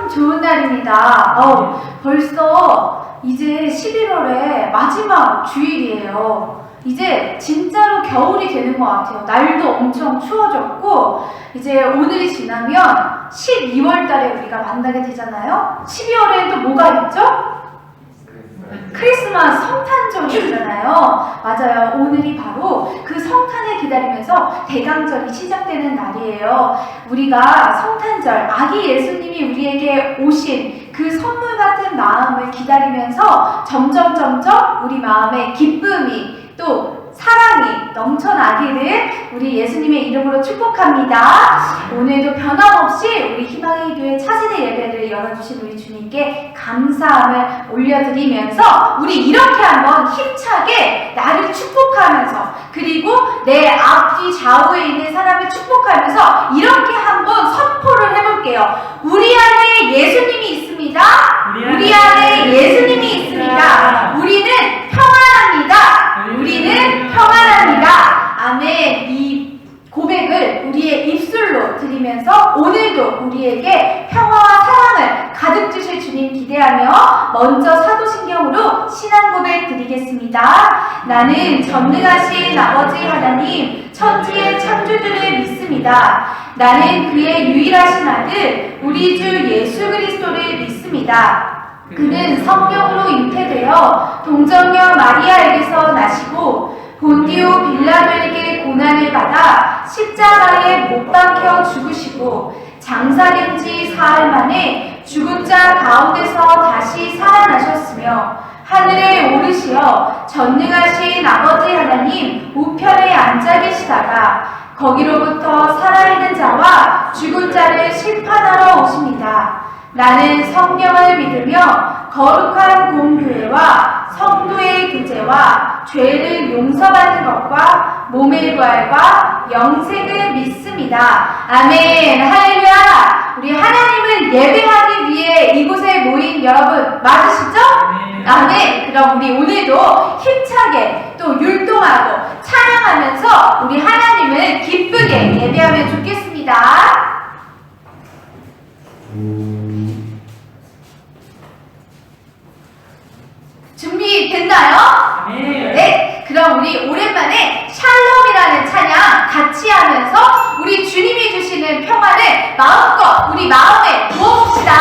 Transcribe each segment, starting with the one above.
참 좋은 날입니다. 벌써 이제 11월의 마지막 주일이에요. 이제 진짜로 겨울이 되는 것 같아요. 날도 엄청 추워졌고, 이제 오늘이 지나면 12월 달에 우리가 만나게 되잖아요. 12월에 또 뭐가 있죠? 크리스마스 성탄절이 있잖아요. 맞아요. 오늘이 바로 그 성탄을 기다리면서 대강절이 시작되는 날이에요. 우리가 성탄절, 아기 예수님이 우리에게 오신 그 선물 같은 마음을 기다리면서 점점 우리 마음에 기쁨이 또 사랑이 넘쳐나기를 우리 예수님의 이름으로 축복합니다. 오늘도 변함없이 우리 희망의 교회 차세대 예배를 열어주신 우리 주님께 감사함을 올려드리면서 우리 이렇게 한번 힘차게 나를 축복하면서, 그리고 내 앞뒤 좌우에 있는 사람을 축복하면서 이렇게 한번 선포를 해볼게요. 우리 안에 예수님이 있습니다. 우리 안에 예수님이 있습니다. 우리는 평안합니다. 우리는 평안합니다. 아멘. 이 고백을 우리의 입술로 드리면서 오늘도 우리에게 평화와 사랑을 가득 주실 주님 기대하며 먼저 사도신경으로 신앙 고백 드리겠습니다. 나는 전능하신 아버지 하나님 천지의 창조주를 믿습니다. 나는 그의 유일하신 아들 우리 주 예수 그리스도를 믿습니다. 그는 성령으로 잉태되어 동정녀 마리아에게서 나시고 본디오 빌라도에게 고난을 받아 십자가에 못 박혀 죽으시고 장사된 지 사흘 만에 죽은 자 가운데서 다시 살아나셨으며 하늘에 오르시어 전능하신 아버지 하나님 우편에 앉아 계시다가 거기로부터 살아있는 자와 죽은 자를 심판하러 오십니다. 나는 성령을 믿으며 거룩한 공교회와 성도의 교제와 죄를 용서받는 것과 몸의 부활과 영생을 믿습니다. 아멘. 할렐루야. 우리 하나님을 예배하기 위해 이곳에 모인 여러분 맞으시죠? 아멘. 그럼 우리 오늘도 힘차게 또 율동하고 찬양하면서 우리 하나님을 기쁘게 예배하면 좋겠습니다. 준비됐나요? 네. 그럼 우리 오랜만에 샬롬이라는 찬양 같이 하면서 우리 주님이 주시는 평안을 마음껏 우리 마음에 부어봅시다.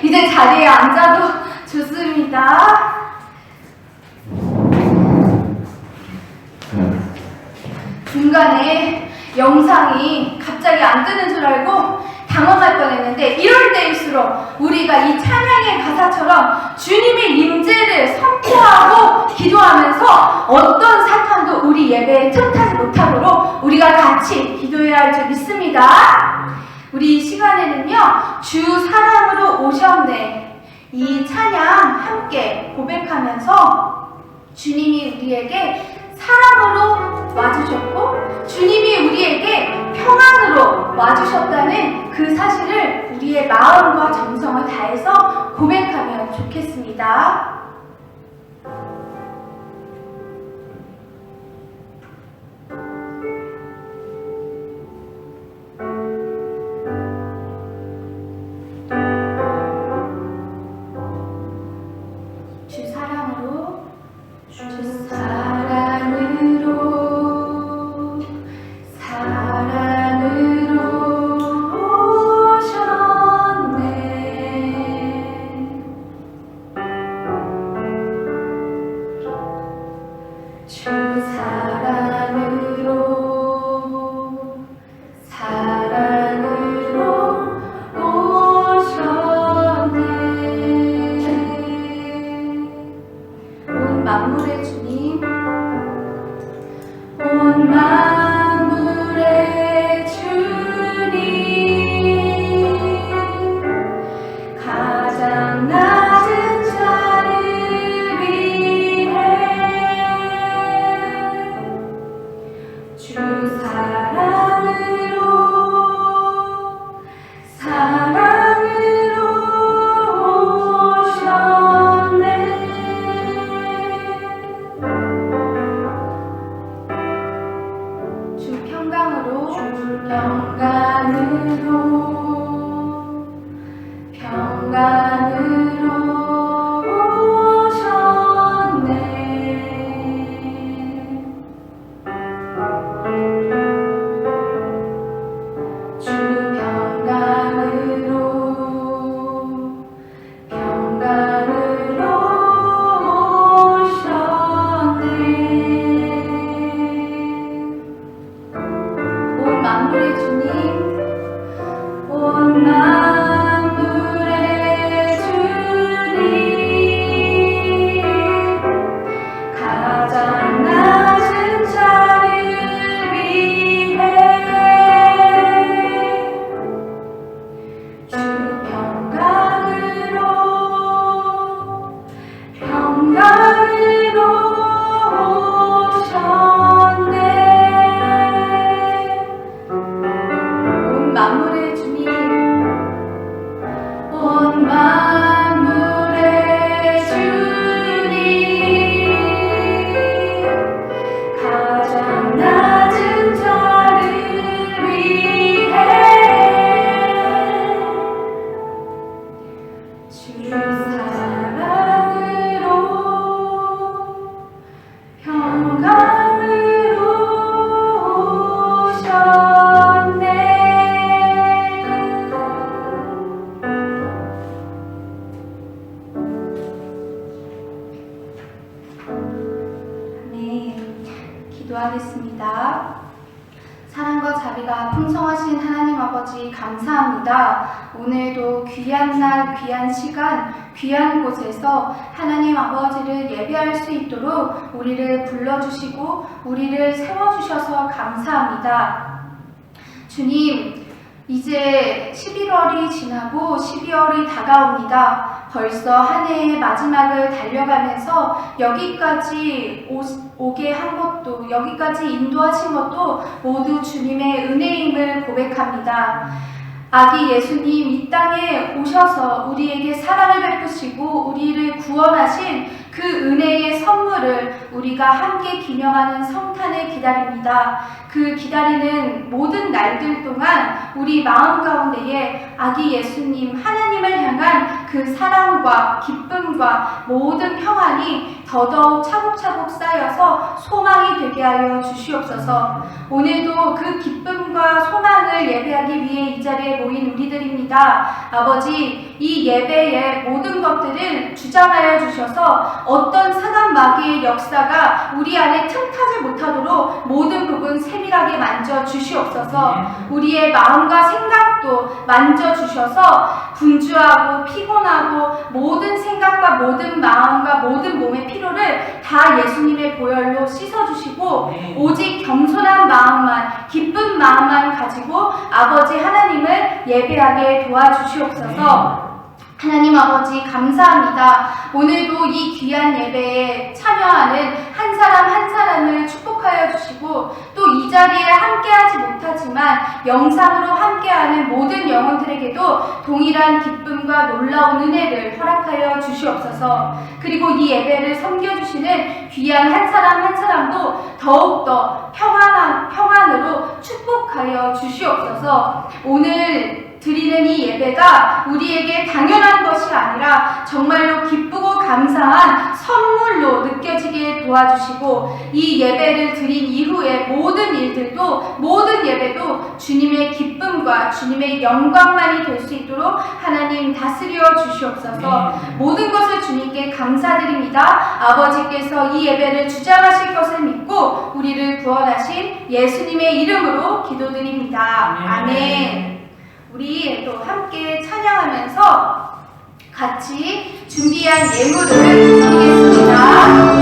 이제 자리에 앉아도 좋습니다. 중간에 영상이 갑자기 안 뜨는 줄 알고 당황할 뻔했는데, 이럴 때일수록 우리가 이 찬양의 가사처럼 주님의 임재를 선포하고 기도하면서 어떤 사탄도 우리 예배에 틈타지 못하도록 우리가 같이 기도해야 할 줄 믿습니다. 우리 이 시간에는요, 주 사랑으로 오셨네, 이 찬양 함께 고백하면서 주님이 우리에게 사랑으로 와주셨고 주님이 우리에게 평안으로 와주셨다는 그 사실을 우리의 마음과 정성을 다해서 고백하면 좋겠습니다. 주 사랑으로, 주 사랑으로, 사랑으로 오셨네. 주 사랑으로, 사랑으로 오셨네. 온 만물의 주님, 온 만물의 주님, 가장 낮은 자를 위해 주 사랑으로, 사랑으로 오셨네. 주 평강으로, 평강으로, 평강으로 오셨네. 주 평강으로, 평강으로 오셨네. 온 만물의 주님, 온 만물의 주님, 가장 낮은 자를 위해 주 평강으로, 평강으로 오셨네. 온 자리가 풍성하신 하나님 아버지 감사합니다. 오늘도 귀한 날, 귀한 시간, 귀한 곳에서 하나님 아버지를 예배할 수 있도록 우리를 불러주시고 우리를 세워주셔서 감사합니다. 주님, 이제 11월이 지나고 12월이 다가옵니다. 벌써 한 해의 마지막을 달려가면서 여기까지 오게 한 것도, 여기까지 인도하신 것도 모두 주님의 은혜임을 고백합니다. 아기 예수님 이 땅에 오셔서 우리에게 사랑을 베푸시고 우리를 구원하신 그 은혜의 선물을 우리가 함께 기념하는 성탄을 기다립니다. 그 기다리는 모든 날들 동안 우리 마음 가운데에 아기 예수님 하나님을 향한 그 사랑과 기쁨과 모든 평안이 더더욱 차곡차곡 쌓여서 소망이 되게 하여 주시옵소서. 오늘도 그 기쁨과 소망을 예배하기 위해 이 자리에 모인 우리들입니다. 아버지, 이 예배의 모든 것들을 주장하여 주셔서 어떤 사단 마귀의 역사가 우리 안에 틈타지 못하도록 모든 부분 세밀하게 만져 주시옵소서. 우리의 마음과 생각도 만져 주셔서 분주하고 피곤하고 모든 생각과 모든 마음과 모든 몸의 피로를 다 예수님의 보혈로 씻어주시고 오직 겸손한 마음만, 기쁜 마음만 가지고 아버지 하나님을 예배하게 도와주시옵소서. 하나님 아버지 감사합니다. 오늘도 이 귀한 예배에 참여하는 한 사람 한 사람을 축복하여 주시고 또 이 자리에 함께하지 못하지만 영상으로 함께하는 모든 영혼들에게도 동일한 기쁨과 놀라운 은혜를 허락하여 주시옵소서. 그리고 이 예배를 섬겨주시는 귀한 한 사람 한 사람도 더욱더 평안으로 축복하여 주시옵소서. 오늘 드리는 이 예배가 우리에게 당연한 것이 아니라 정말로 기쁘고 감사한 선물로 느껴지게 도와주시고 이 예배를 드린 이후에 모든 일들도 모든 예배도 주님의 기쁨과 주님의 영광만이 될 수 있도록 하나님 다스려 주시옵소서. 모든 것을 주님께 감사드립니다. 아버지께서 이 예배를 주장하실 것을 믿고 우리를 구원하신 예수님의 이름으로 기도드립니다. 아멘. 우리 또 함께 찬양하면서 같이 준비한 예물을 드리겠습니다.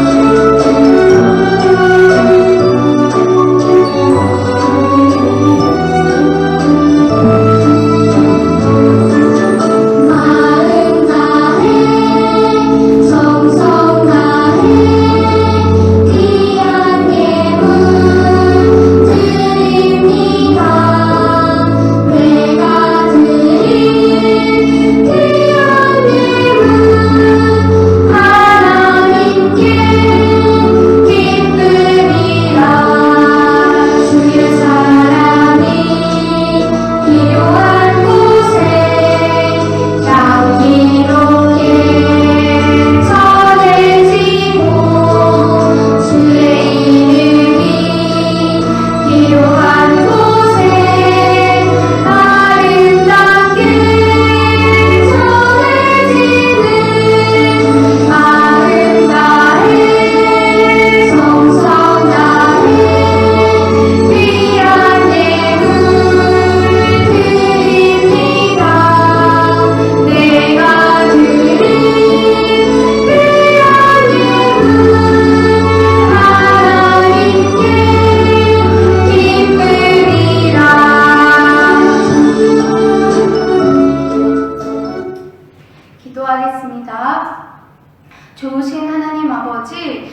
좋으신 하나님 아버지,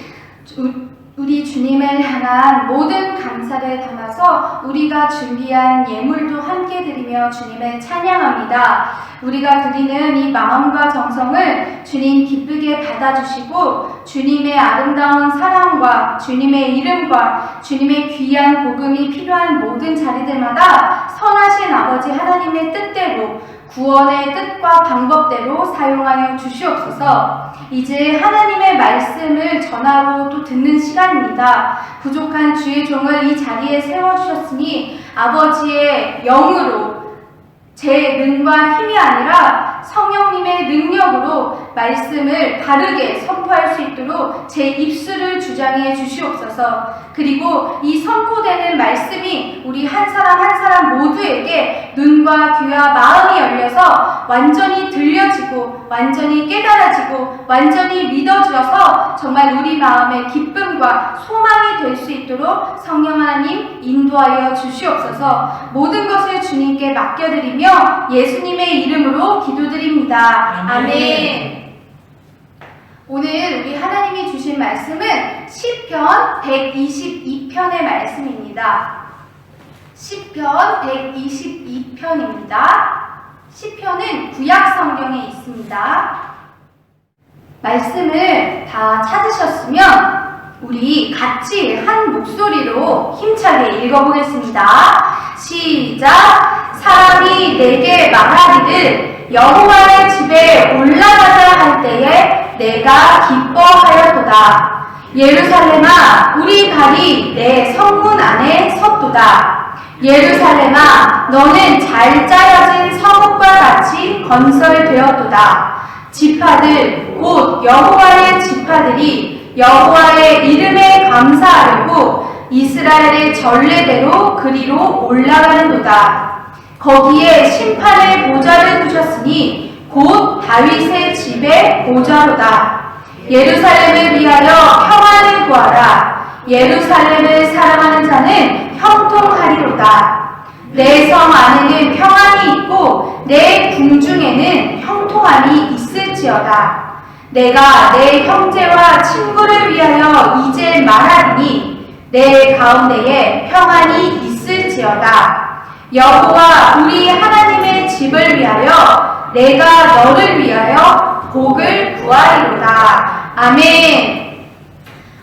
우리 주님을 향한 모든 감사를 담아서 우리가 준비한 예물도 함께 드리며 주님을 찬양합니다. 우리가 드리는 이 마음과 정성을 주님 기쁘게 받아주시고 주님의 아름다운 사랑과 주님의 이름과 주님의 귀한 복음이 필요한 모든 자리들마다 선하신 아버지 하나님의 뜻대로 구원의 뜻과 방법대로 사용하여 주시옵소서. 이제 하나님의 말씀을 전하고 또 듣는 시간입니다. 부족한 주의 종을 이 자리에 세워주셨으니 아버지의 영으로 제 능과 힘이 아니라 성령님의 능력으로 말씀을 바르게 선포할 수 있도록 제 입술을 주장해 주시옵소서. 그리고 이 선포되는 말씀이 우리 우리 한 사람 한 사람 모두에게 눈과 귀와 마음이 열려서 완전히 들려지고 완전히 깨달아지고 완전히 믿어주어서 정말 우리 마음의 기쁨과 소망이 될 수 있도록 성령 하나님 인도하여 주시옵소서. 모든 것을 주님께 맡겨드리며 예수님의 이름으로 기도드립니다. 아멘. 오늘 우리 하나님이 주신 말씀은 시편 122편의 말씀입니다. 시편 122편입니다. 시편은 구약 성경에 있습니다. 말씀을 다 찾으셨으면 우리 같이 한 목소리로 힘차게 읽어보겠습니다. 시작! 사람이 내게 말하기를 여호와의 집에 올라가자 할 때에 내가 기뻐하였도다. 예루살렘아, 우리 발이 내 성문 안에 섰도다. 예루살렘아, 너는 잘 짜여진 성읍과 같이 건설되었도다. 지파들 곧 여호와의 지파들이 여호와의 이름에 감사하려고 이스라엘의 전례대로 그리로 올라가는도다. 거기에 심판의 보좌를 두셨으니 곧 다윗의 집의 보좌로다. 예루살렘을 위하여 평안을 구하라. 예루살렘을 사랑하는 자는 형통하리로다. 내 성 안에는 평안이 있고 내 궁중에는 형통함이 있을지어다. 내가 내 형제와 친구를 위하여 이제 말하리니 내 가운데에 평안이 있을지어다. 여호와 우리 하나님의 집을 위하여 내가 너를 위하여 복을 구하리로다. 아멘.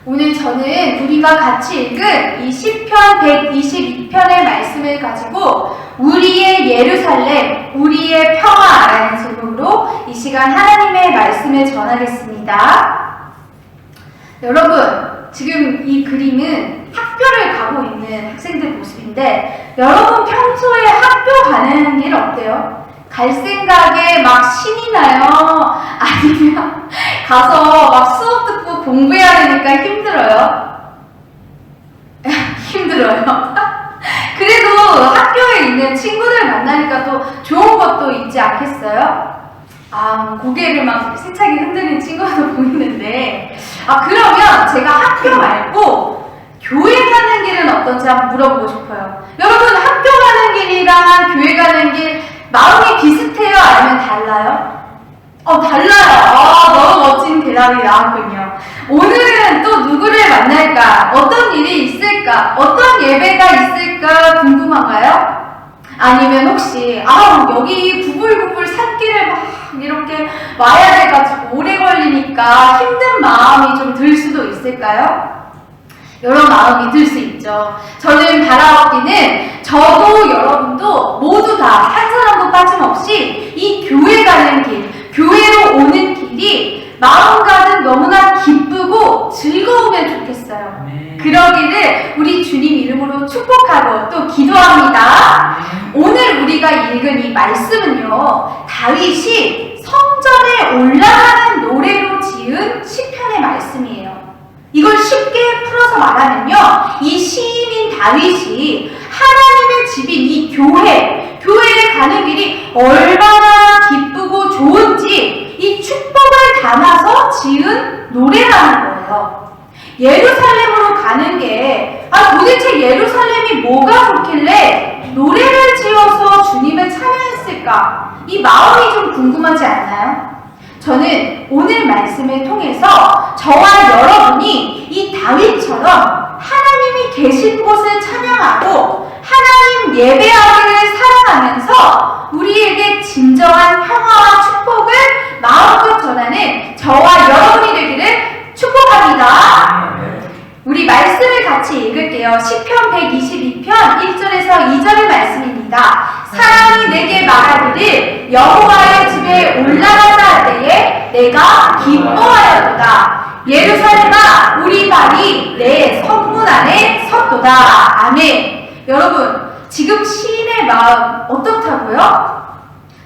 오늘 저는 우리가 같이 읽은 이 시편 122편의 말씀을 가지고 우리의 예루살렘, 우리의 평화라는 제목으로 이 시간 하나님의 말씀을 전하겠습니다. 여러분, 지금 이 그림은 학교를 가고 있는 학생들 모습인데 여러분 평소에 학교 가는 길 어때요? 갈 생각에 막 신이 나요? 아니면 가서 막 수업 듣고 공부해야 되니까 힘들어요? 힘들어요. 그래도 학교에 있는 친구들 만나니까 또 좋은 것도 있지 않겠어요? 고개를 막 세차게 흔드는 친구도 보이는데 그러면 제가 학교 말고 교회 가는 길은 어떤지 한번 물어보고 싶어요. 여러분 학교 가는 길이랑 교회 가는 길 마음이 비슷해요? 아니면 달라요? 달라요. 너무 멋진 대답이 나왔군요. 오늘은 또 누구를 만날까? 어떤 일이 있을까? 어떤 예배가 있을까 궁금한가요? 아니면 혹시 여기 구불구불 산길을 막 이렇게 와야 돼가지고 오래 걸리니까 힘든 마음이 좀 들 수도 있을까요? 이런 마음이 들 수 있죠. 저는 바라옵기는 저도 여러분도 모두 다 한 사람도 빠짐없이 이 교회 가는 길, 교회로 오는 길이 마음 가득 너무나 기쁘고 즐거우면 좋겠어요. 그러기를 우리 주님 이름으로 축복하고 또 기도합니다. 오늘 우리가 읽은 이 말씀은요, 다윗이 성전에 올라가는 노래로 지은 시편의 말씀이에요. 이걸 쉽게 풀어서 말하면요, 이 시인인 다윗이 하나님의 집인 이 교회에 가는 길이 얼마나 기쁘고 좋은지 이 축복을 담아서 지은 노래라는 거예요. 예루살렘으로 가는 게 도대체 예루살렘이 뭐가 좋길래 노래를 지어서 주님을 찬양했을까? 이 마음이 좀 궁금하지 않나요? 저는 오늘 말씀을 통해서 저와 여러분이 이 다윗처럼 하나님이 계신 곳을 찬양하고 하나님 예배하기를 사랑하면서 우리에게 진정한 평화와 축복을 마음껏 전하는 저와 여러분이 되기를 축복합니다. 우리 말씀을 같이 읽을게요. 시편 122편 1절에서 2절의 말씀입니다. 사람이 내게 말하기를 여호와의 집에 올라가자 할 때에 내가 기뻐하였도다. 예루살렘아, 우리 발이 내 성문 안에 섰도다. 아멘. 여러분, 지금 시인의 마음 어떻다고요?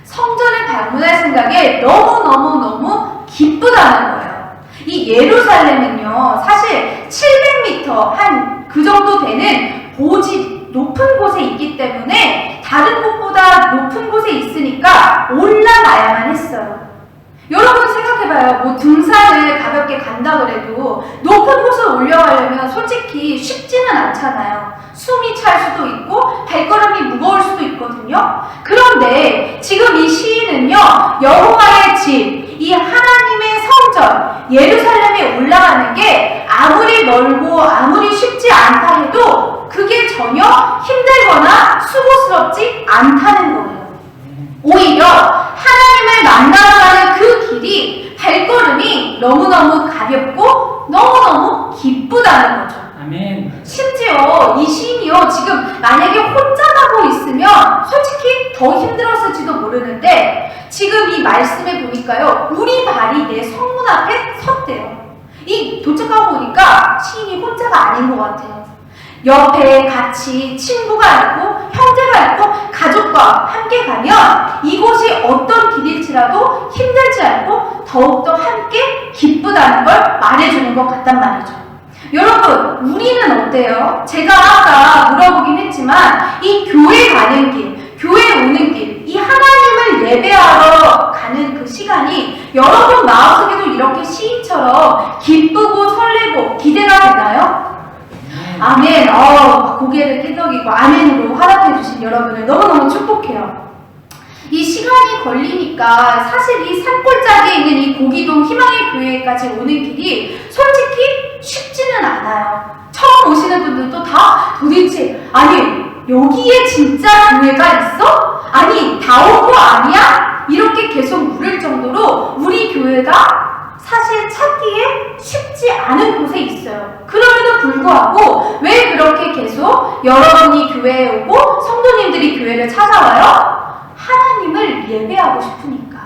성전을 방문할 생각에 너무너무너무 기쁘다는 거예요. 이 예루살렘은요, 사실 700m 한 그 정도 되는 높은 곳에 있기 때문에 다른 곳보다 높은 곳에 있으니까 올라가야만 했어요. 여러분 생각해봐요. 뭐 등산을 가볍게 간다 그래도 높은 곳을 올라가려면 솔직히 쉽지는 않잖아요. 숨이 찰 수도 있고 발걸음이 무거울 수도 있거든요. 그런데 지금 이 시인은요, 여호와의 집, 이 하나님의 성전 예루살렘에 올라가는 게 아무리 멀고 아무리 쉽지 않다 해도 그게 전혀 힘들거나 수고스럽지 않다는 거예요. 오히려 하나님을 만나러 가는 그 길이 발걸음이 너무너무 가볍고 너무너무 기쁘다는 거죠. 아멘. 심지어 이 시인이요, 지금 만약에 혼자 가고 있으면 솔직히 더 힘들었을지도 모르는데 지금 이 말씀에 보니까요, 우리 발이 내 성문 앞에 섰대요. 이 도착하고 보니까 시인이 혼자가 아닌 것 같아요. 옆에 같이 친구가 있고 형제가 있고 가족과 함께 가면 이곳이 어떤 길일지라도 힘들지 않고 더욱더 함께 기쁘다는 걸 말해주는 것 같단 말이죠. 여러분, 우리는 어때요? 제가 아까 물어보긴 했지만 이 교회 가는 길, 교회 오는 길, 이 하나님을 예배하러 가는 그 시간이 여러분 마음속에도 이렇게 시인처럼 기쁘고 설레고 기대가 되나요? 아멘. 고개를 끄덕이고 아멘으로 화답해 주신 여러분을 너무너무 축복해요. 이 시간이 걸리니까 사실 이 산골짜기에 있는 이 고기동 희망의 교회까지 오는 길이 솔직히 쉽지는 않아요. 처음 오시는 분들도 다 도대체 아니 여기에 진짜 교회가 있어? 아니 다 온 거 아니야? 이렇게 계속 물을 정도로 우리 교회가 사실 찾기에 쉽지 않은 곳에 있어요. 그럼에도 불구하고 왜 그렇게 계속 여러분이 교회에 오고 성도님들이 교회를 찾아와요? 하나님을 예배하고 싶으니까,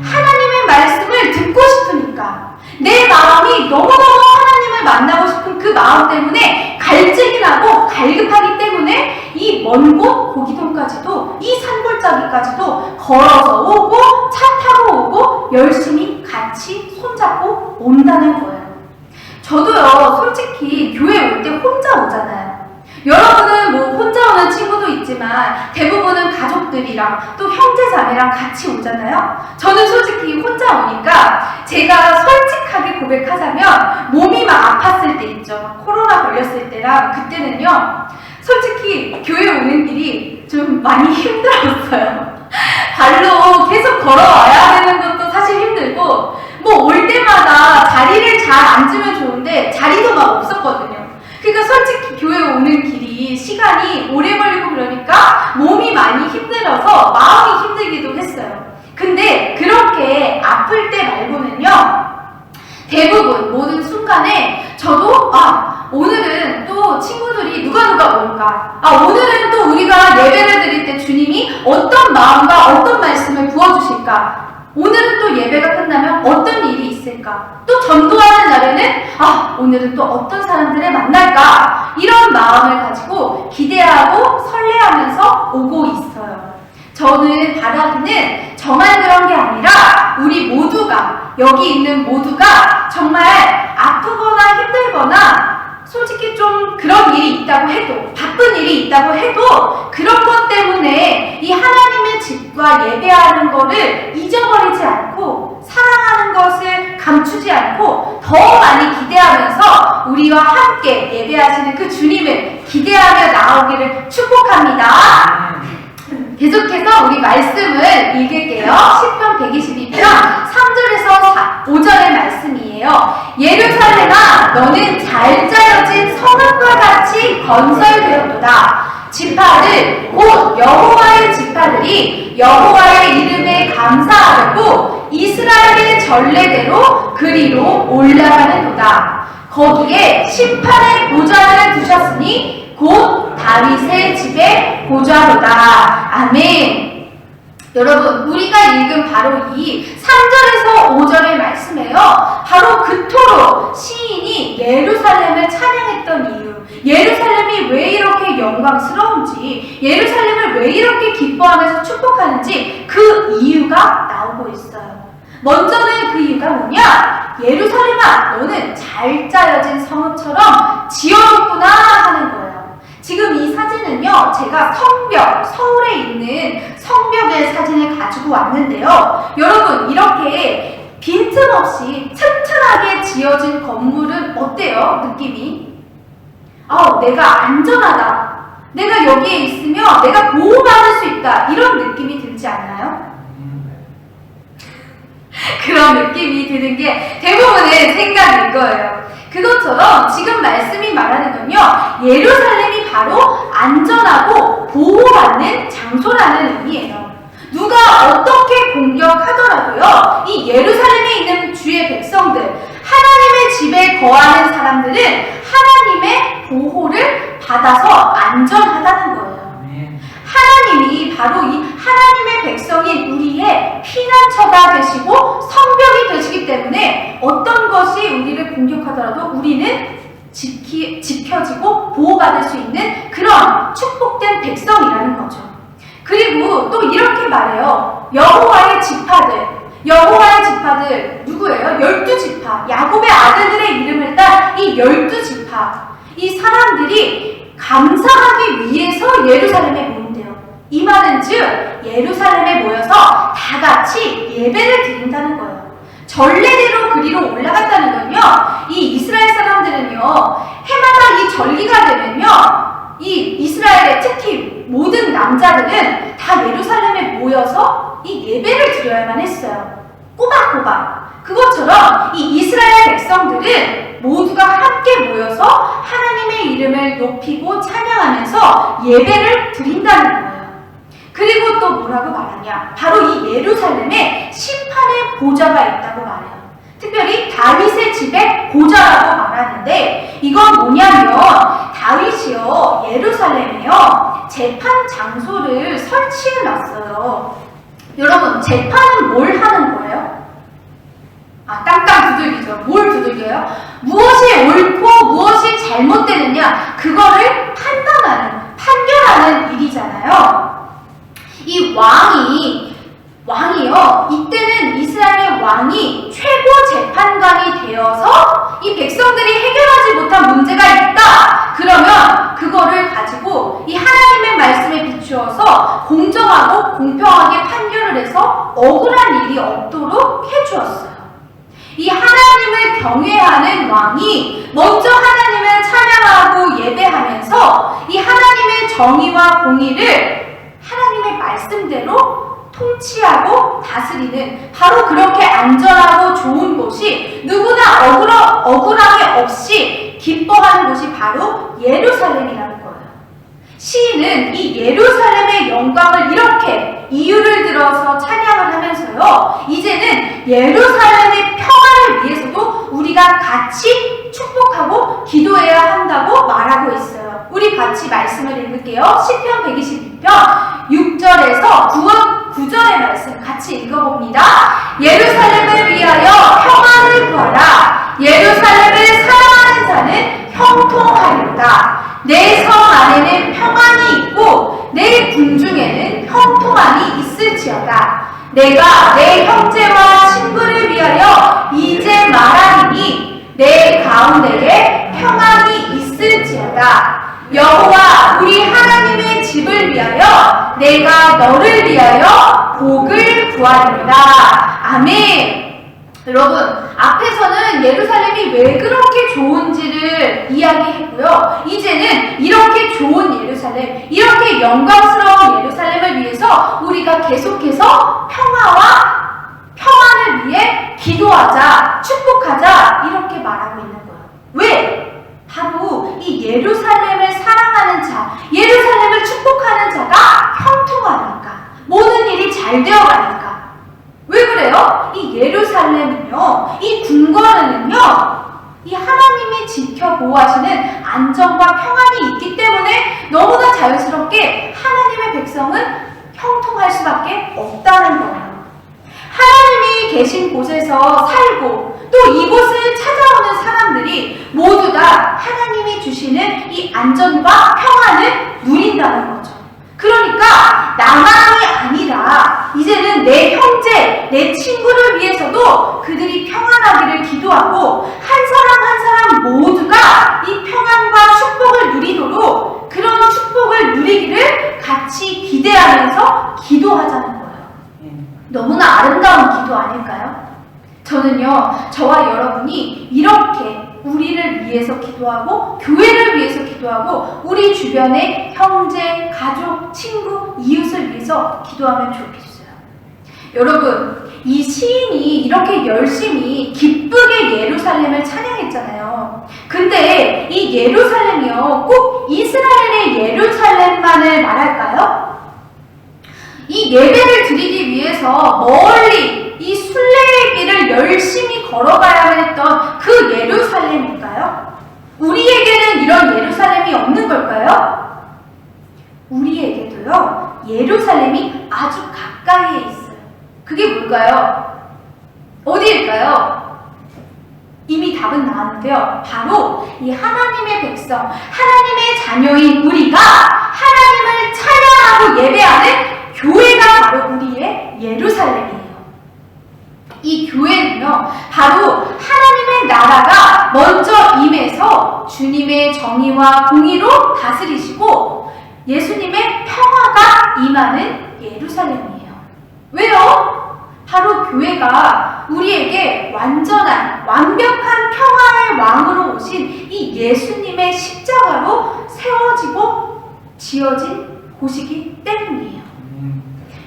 하나님의 말씀을 듣고 싶으니까, 내 마음이 너무너무 하나님을 만나고 싶은 그 마음 때문에 갈증이 나고 갈급하기 때문에 이 먼 곳 고기동까지도, 이 산골짜기까지도 걸어서 오고 차 타고 오고 열심히 같이 손잡고 온다는 거예요. 저도요, 솔직히 교회 올 때 혼자 오잖아요. 여러분은 뭐 혼자 오는 친구도 있지만 대부분은 가족들이랑 또 형제자매랑 같이 오잖아요. 저는 솔직히 혼자 오니까 제가 솔직하게 고백하자면 몸이 막 아팠을 때 있죠. 코로나 걸렸을 때랑 그때는요, 솔직히 교회 오는 길이 좀 많이 힘들었어요. 발로 계속 걸어와야 되는 것도 사실 힘들고, 뭐 올 때마다 자리를 잘 앉으면 좋은데 자리도 막 없었거든요. 그러니까 솔직히 교회 오는 길이 시간이 오래 걸리고 그러니까 몸이 많이 힘들어서 마음이 힘들기도 했어요. 근데 그렇게 아플 때 말고는요, 대부분 모든 순간에 저도 오늘은 또 친구들이 누가 올까? 오늘은 또 우리가 예배를 드릴 때 주님이 어떤 마음과 어떤 말씀을 부어주실까? 오늘은 또 예배가 끝나면 어떤 일이 있을까? 또 전도하는 날에는 오늘은 또 어떤 사람들을 만날까? 이런 마음을 가지고 기대하고 설레하면서 오고 있어요. 저는 바라기는 저만 그런 게 아니라 우리 모두가, 여기 있는 모두가 정말 아프거나 힘들거나 솔직히 좀 그런 일이 있다고 해도, 바쁜 일이 있다고 해도 그런 것 때문에 이 하나님의 집과 예배하는 거를 잊어버리지 않고 사랑하는 것을 감추지 않고 더 많이 기대하면서 우리와 함께 예배하시는 그 주님을 기대하며 나오기를 축복합니다. 계속해서 우리 말씀을 읽을게요. 시편 122편 3절에서 5절의 말씀이에요. 예루살렘아, 너는 잘 짜여진 성읍과 같이 건설되었도다. 지파들 곧 여호와의 지파들이 여호와의 이름에 감사하려고 이스라엘의 전례대로 그리로 올라가는도다. 거기에 심판의 보좌를 두셨으니 곧 다윗의 집에 보좌로다. 아멘. 여러분, 우리가 읽은 바로 이 3절에서 5절의 말씀에요, 바로 그토록 시인이 예루살렘을 찬양했던 이유, 예루살렘이 왜 이렇게 영광스러운지, 예루살렘을 왜 이렇게 기뻐하면서 축복하는지 그 이유가 나오고 있어요. 먼저는 그 이유가 뭐냐? 예루살렘아, 너는 잘 짜여진 성읍처럼 지어졌구나 하는 거예요. 지금 이 사진은요, 제가 서울에 있는 성벽의 사진을 가지고 왔는데요. 여러분, 이렇게 빈틈없이 튼튼하게 지어진 건물은 어때요? 느낌이? 내가 안전하다. 내가 여기에 있으면 내가 보호받을 수 있다. 이런 느낌이 들지 않나요? 그런 느낌이 드는 게 대부분의 생각일 거예요. 그것처럼 지금 말씀이 말하는 건요, 예루살렘이 바로 안전하고 보호받는 장소라는 의미예요. 누가 어떻게 공격하더라도요, 이 예루살렘에 있는 주의 백성들, 하나님의 집에 거하는 사람들은 하나님의 보호를 받아서 안전하다는 거예요. 하나님이 바로 이 하나님의 백성인 우리의 피난처가 되시고 성벽이 되시기 때문에 어떤 것이 우리를 공격하더라도 우리는 지켜지고 보호받을 수 있는 그런 축복된 백성이라는 거죠. 그리고 또 이렇게 말해요. 여호와의 지파들 누구예요? 12지파, 야곱의 아들들의 이름을 딴 이 12지파, 이 사람들이 감사하기 위해서 예루살렘에 모인대요. 이 말은 즉 예루살렘에 모여서 다 같이 예배를 드린다는 거예요. 전례대로 그리로 올라갔다는 건요, 이 이스라엘 사람들은요, 해마다 이 절기가 되면요, 이 이스라엘의 특히 모든 남자들은 다 예루살렘에 모여서 이 예배를 드려야만 했어요. 꼬박꼬박. 그것처럼 이 이스라엘 백성들은 모두가 함께 모여서 하나님의 이름을 높이고 찬양하면서 예배를 드린다는 거예요. 그리고 또 뭐라고 말하냐? 바로 이 예루살렘에 심판의 보좌가 있다고 말해요. 특별히 다윗의 집에 보좌라고 말하는데, 이건 뭐냐면 다윗이요, 예루살렘에요, 재판 장소를 설치해 놨어요. 여러분, 재판은 뭘 하는 거예요? 땅땅 두들기죠. 뭘 두들겨요? 무엇이 옳고 무엇이 잘못되느냐, 그거를 판결하는 일이잖아요. 이 왕이요, 이때는 이스라엘의 왕이 최고 재판관이 되어서 이 백성들이 해결하지 못한 문제가 있다. 그러면 그거를 가지고 이 하나님의 말씀에 비추어서 공정하고 공평하게 판결을 해서 억울한 일이 없도록 해주었어요. 이 하나님을 경외하는 왕이 먼저 하나님을 찬양하고 예배하면서 이 하나님의 정의와 공의를 하나님의 말씀대로 통치하고 다스리는, 바로 그렇게 안전하고 좋은 곳이, 누구나 억울함이 없이 기뻐하는 곳이 바로 예루살렘이라는 거예요. 시인은 이 예루살렘의 영광을 이렇게 이유를 들어서 찬양을 하면서요, 이제는 예루살렘의 평화를 위해서도 우리가 같이 축복하고 기도해야 한다고 말하고 있어요. 우리 같이 말씀을 읽을게요. 시편 122편 6절에서 9절의 말씀 같이 읽어봅니다. 예루살렘을 위하여 평안을 구하라. 예루살렘을 사랑하는 자는 형통하리로다. 내 성 안에는 평안이 있고 내 궁중에는 형통함이 있을지어다. 내가 내 형제와 친구를 위하여 이제 말하리니 내 가운데에 평안이 있을지어다. 여호와 우리 하나님의 집을 위하여 내가 너를 위하여 복을 구하리로다. 아멘. 여러분, 앞에서는 예루살렘이 왜 그렇게 좋은지를 이야기했고요. 이제는 이렇게 좋은 예루살렘, 이렇게 영광스러운 예루살렘을 위해서 우리가 계속해서 평안을 위해 기도하자, 축복하자, 이렇게 말하고 있는 거예요. 왜? 바로 이 예루살렘을 사랑하는 자, 예루살렘을 축복하는 자가 형통하니까, 모든 일이 잘 되어가니까. 왜 그래요? 이 예루살렘은요, 이 궁궐에는요, 이 하나님이 지켜 보호하시는 안정과 평안이 있기 때문에 너무나 자연스럽게 하나님의 백성은 형통할 수밖에 없다는 거예요. 하나님이 계신 곳에서 살고 또 이곳을 찾아오는 사람들이 모두 다 하나님이 주시는 이 안전과 평안을 누린다는 거죠. 그러니까 나만이 아니라 이제는 내 형제, 내 친구를 위해서도 그들이 평안하기를 기도하고 한 사람 한 사람 모두가 이 평안과 축복을 누리도록 그런 축복을 누리기를 같이 기대하면서 기도하자는 거예요. 너무나 아름다운 기도 아닐까요? 저는요, 저와 여러분이 이렇게 우리를 위해서 기도하고 교회를 위해서 기도하고 우리 주변의 형제, 가족, 친구, 이웃을 위해서 기도하면 좋겠어요. 여러분, 이 시인이 이렇게 열심히 기쁘게 예루살렘을 찬양했잖아요. 근데 이 예루살렘이요, 꼭 이스라엘의 예루살렘만을 말할까요? 이 예배를 드리기 위해서 멀리 이 순례의 길을 열심히 걸어가야만 했던 그 예루살렘일까요? 우리에게는 이런 예루살렘이 없는 걸까요? 우리에게도요, 예루살렘이 아주 가까이에 있어요. 그게 뭘까요? 어디일까요? 이미 답은 나왔는데요. 바로 이 하나님의 백성, 하나님의 자녀인 우리가 하나님을 찬양하고 예배하는 교회가 바로 우리의 예루살렘이에요. 이 교회는요, 바로 하나님의 나라가 먼저 임해서 주님의 정의와 공의로 다스리시고 예수님의 평화가 임하는 예루살렘이에요. 왜요? 바로 교회가 우리에게 완전한, 완벽한 평화의 왕으로 오신 이 예수님의 십자가로 세워지고 지어진 곳이기 때문이에요.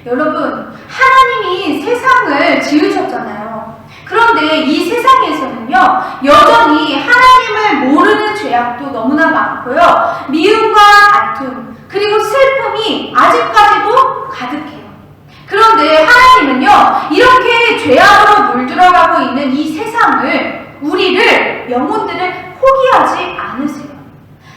여러분, 하나님이 세상을 지으셨잖아요. 그런데 이 세상에서는요, 여전히 하나님을 모르는 죄악도 너무나 많고요, 미움과 다툼, 그리고 슬픔이 아직까지도 가득해요. 그런데 하나님은요, 이렇게 죄악으로 물들어가고 있는 이 세상을, 우리를, 영혼들을 포기하지 않으세요.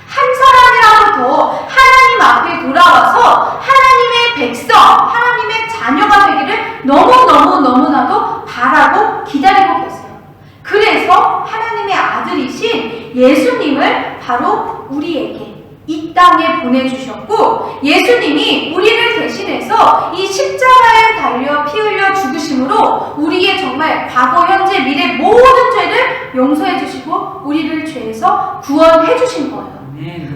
한 사람이라도 더 하나님 앞에 돌아와서 하나님의 백성, 하나님의 자녀가 되기를 너무나도 바라고 기다리고 계세요. 그래서 하나님의 아들이신 예수님을 바로 우리에게 이 땅에 보내주셨고, 예수님이 우리를 대신해서 이 십자가에 달려 피 흘려 죽으심으로 우리의 정말 과거, 현재, 미래 모든 죄를 용서해 주시고 우리를 죄에서 구원해 주신 거예요.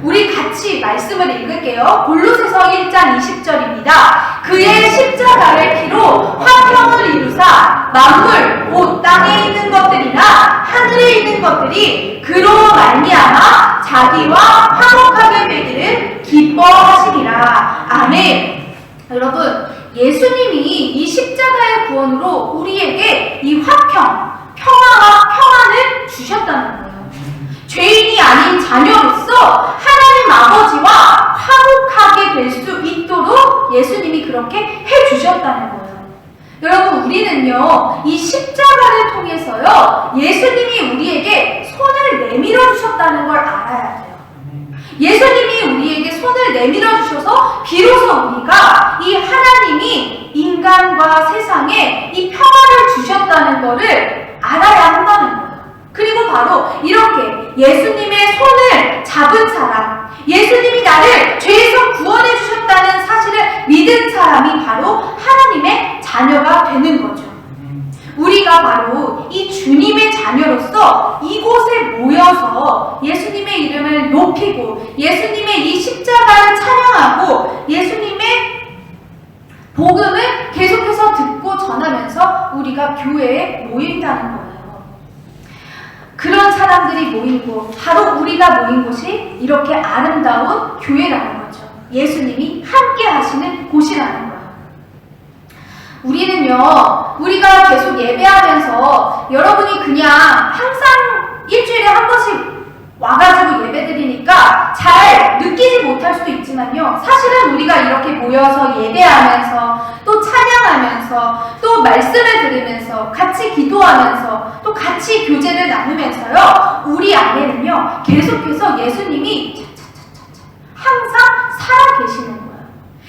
우리 같이 말씀을 읽을게요. 골로새서 1장 20절입니다. 그의 십자가의 피로 화평을 이루사 만물 곧 땅에 있는 것들이나 하늘에 있는 것들이 그로 말미암아 자기와 화목하게 되기를 기뻐하시리라. 아멘. 여러분, 예수님이 이 십자가의 구원으로 우리에게 이 화평, 평안을 주셨다는 거예요. 죄인이 아닌 자녀로서 하나님 아버지와 화목하게 될 수 있도록 예수님이 그렇게 해주셨다는 거예요. 여러분, 우리는요, 이 십자가를 통해서요, 예수님이 우리에게 손을 내밀어 주셨다는 걸 알아야 돼요. 예수님이 우리에게 손을 내밀어 주셔서 비로소 우리가 이 하나님이 인간과 세상에 이 평화를 주셨다는 것을 알아야 한다는 거예요. 그리고 바로 이렇게 예수님의 손을 잡은 사람, 예수님이 나를 죄에서 구원해 주셨다는 사실을 믿은 사람이 바로 하나님의 자녀가 되는 거죠. 우리가 바로 이 주님의 자녀로서 이곳에 모여서 예수님의 이름을 높이고 예수님의 이 십자가를 찬양하고 예수님의 복음을 계속해서 듣고 전하면서 우리가 교회에 모인다는 거예요. 그런 사람들이 모인 곳, 바로 우리가 모인 곳이 이렇게 아름다운 교회라는 거죠. 예수님이 함께 하시는 곳이라는 거예요. 우리는요, 우리가 계속 예배하면서 여러분이 그냥 항상 일주일에 한 번씩 와가지고 예배드리니까 잘 느끼지 못할 수도 있지만요, 사실은 우리가 이렇게 모여서 예배하면서 또 찬양하면서 또 말씀을 들으면서 같이 기도하면서 또 같이 교제를 나누면서요, 우리 안에는요 계속해서 예수님이 항상 살아 계시는 거예요.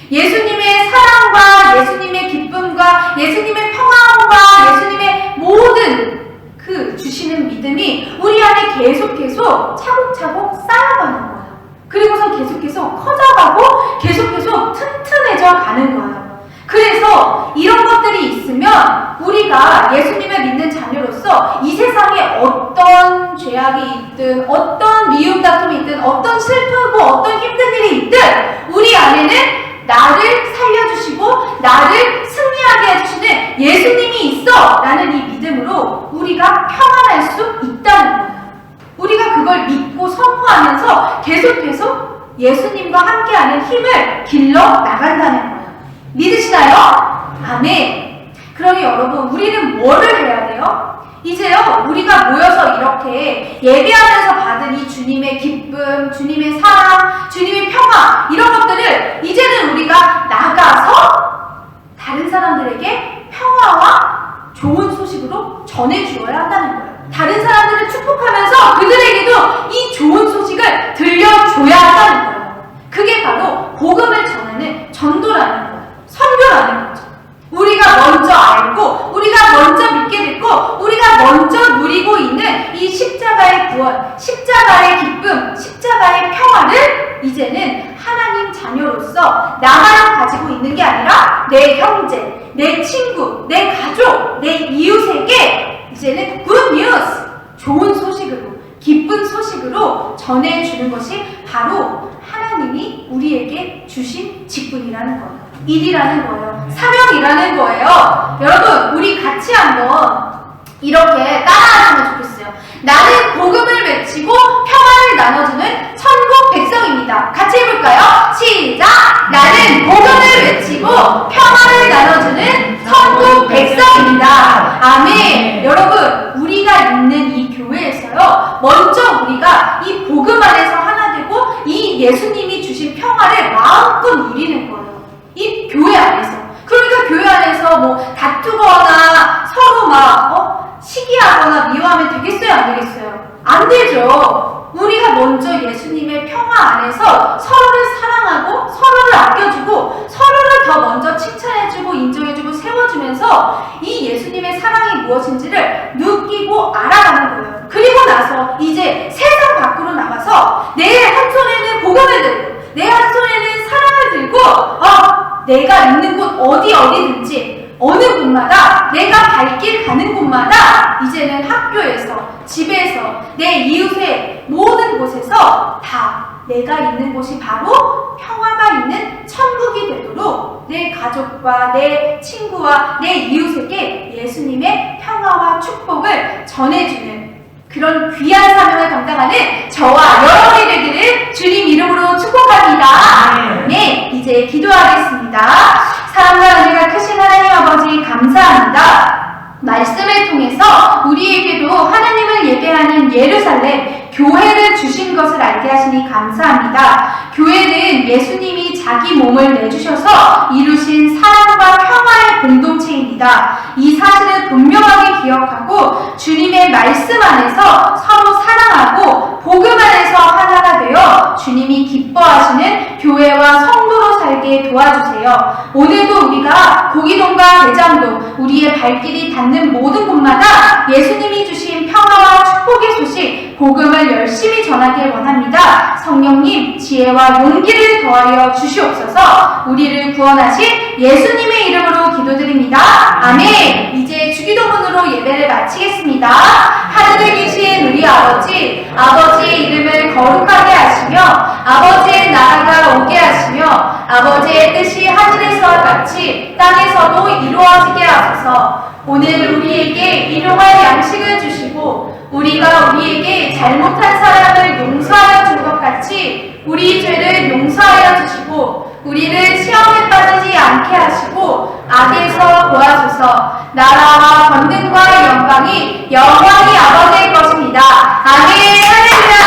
예수님의 사랑과 예수님의 기쁨과 예수님의 평안과 예수님의 모든 그 주시는 믿음이 우리 안에 계속해서 차곡차곡 쌓여가는 거예요. 그리고서 계속해서 커져가고 계속해서 튼튼해져 가는 거예요. 그래서 이런 것들이 있으면 우리가 예수님을 믿는 자녀로서 이 세상에 어떤 죄악이 있든 어떤 미움 다툼이 있든 어떤 슬프고 어떤 힘든 일이 있든 우리 안에는 나를 살려주시고 나를 승리하게 해주시는 예수님이 있어 라는 이 믿음으로 우리가 평안할 수 있다는 거예요. 우리가 그걸 믿고 선포하면서 계속 예수님과 함께하는 힘을 길러 나간다는 거예요. 믿으시나요? 아멘. 그러니 여러분, 우리는 뭐를 해야 돼요? 이제요, 우리가 모여서 이렇게 예배하면서 받은 이 주님의 기쁨, 주님의 사랑, 주님의 평화, 이런 것들을 이제는 우리가 나가서 다른 사람들에게 평화와 좋은 소식으로 전해주어야 한다는 거예요. 다른 사람들을 축복하면서 그들에게도 이 좋은 소식을 들려줘야 한다는 거예요. 그게 바로 복음을 전하는 전도라는 거예요. 선교라는 거죠. 우리가 먼저 알고 우리가 먼저 믿게 됐고 우리가 먼저 누리고 있는 이 십자가의 구원, 십자가의 기쁨, 십자가의 평화를 이제는 하나님 자녀로서 나만 가지고 있는 게 아니라 내 형제, 내 친구, 내 가족, 내 이웃에게 이제는 굿 뉴스, 좋은 소식으로, 기쁜 소식으로 전해주는 것이 바로 하나님이 우리에게 주신 직분이라는 거예요. 일이라는 거예요. 사명이라는 거예요. 여러분, 우리 같이 한번 이렇게 따라하시면 좋겠어요. 나는 복음을 외치고 평화를 나눠주는 천국 백성입니다. 같이 해볼까요? 시작! 나는 복음을 외치고 평화를 나눠주는 천국 백성입니다. 아멘. 여러분, 우리가 있는 이 교회에서요, 먼저 우리가 이 복음 안에서 하나 되고 이 예수님이 주신 평화를 마음껏 누리는 거예요. 이 교회 안에서. 그러니까 교회 안에서 뭐 다투거나 서로 막 시기하거나 미워하면 되겠어요? 안 되겠어요? 안 되죠. 우리가 먼저 예수님의 평화 안에서 서로를 사랑하고 서로를 아껴주고 서로를 더 먼저 칭찬해주고 인정해주고 세워주면서 이 예수님의 사랑이 무엇인지를 느끼고 알아가는 거예요. 그리고 나서 이제 세상 밖으로 나가서 내 한 손에는 복음을 들고 내 한 손에는 사랑을 들고 내가 있는 곳 어디든지 어느 곳마다 내가 발길 가는 곳마다 이제는 학교에서 집에서 내 이웃의 모든 곳에서 다 내가 있는 곳이 바로 평화가 있는 천국이 되도록 내 가족과 내 친구와 내 이웃에게 예수님의 평화와 축복을 전해주는 그런 귀한 사명을 감당하는 저와 여러분이 되기를 주님 이름으로 축복합니다. 네, 이제 기도하겠습니다. 사랑과 은혜가 크신 하나님 아버지 감사합니다. 말씀을 통해서 우리에게도 하나님을 예배하는 예루살렘 교회를 주신 것을 알게 하시니 감사합니다. 교회는 예수님이 자기 몸을 내주셔서 이루신 사랑과 평화의 공동체입니다. 이 사실을 분명하게 기억하고 주님의 말씀 안에서 서로 사랑하고 복음 안에서 하나가 되어 주님이 기뻐하시는 교회와 성도로 살게 도와주세요. 오늘도 우리가 고기동과 대장동 우리의 발길이 닿는 모든 곳마다 예수님이 주신 평화와 축복의 소식 복음을 열심히 전하길 원합니다. 성령님 지혜와 용기를 더하여 주시옵소서. 우리를 구원하신 예수님의 이름으로 기도드립니다. 아멘. 이제 주기도문으로 예배를 마치겠습니다. 하늘에 계신 우리 아버지, 아버지의 이름을 거룩하게 하시며 아버지의 나라가 오게 하시며 아버지의 뜻이 하늘에서와 같이 땅에서도 이루어지게 하소서. 오늘 우리에게 일용할 양식을 주시고 우리가 우리에게 잘못한 사람을 용서하여 준 것 같이 우리 죄를 용서하여 주시고 우리를 시험에 빠지지 않게 하시고 악에서 도와주소서. 나라와 권능과 영광이 아버지의 것입니다. 아멘. 할렐루야.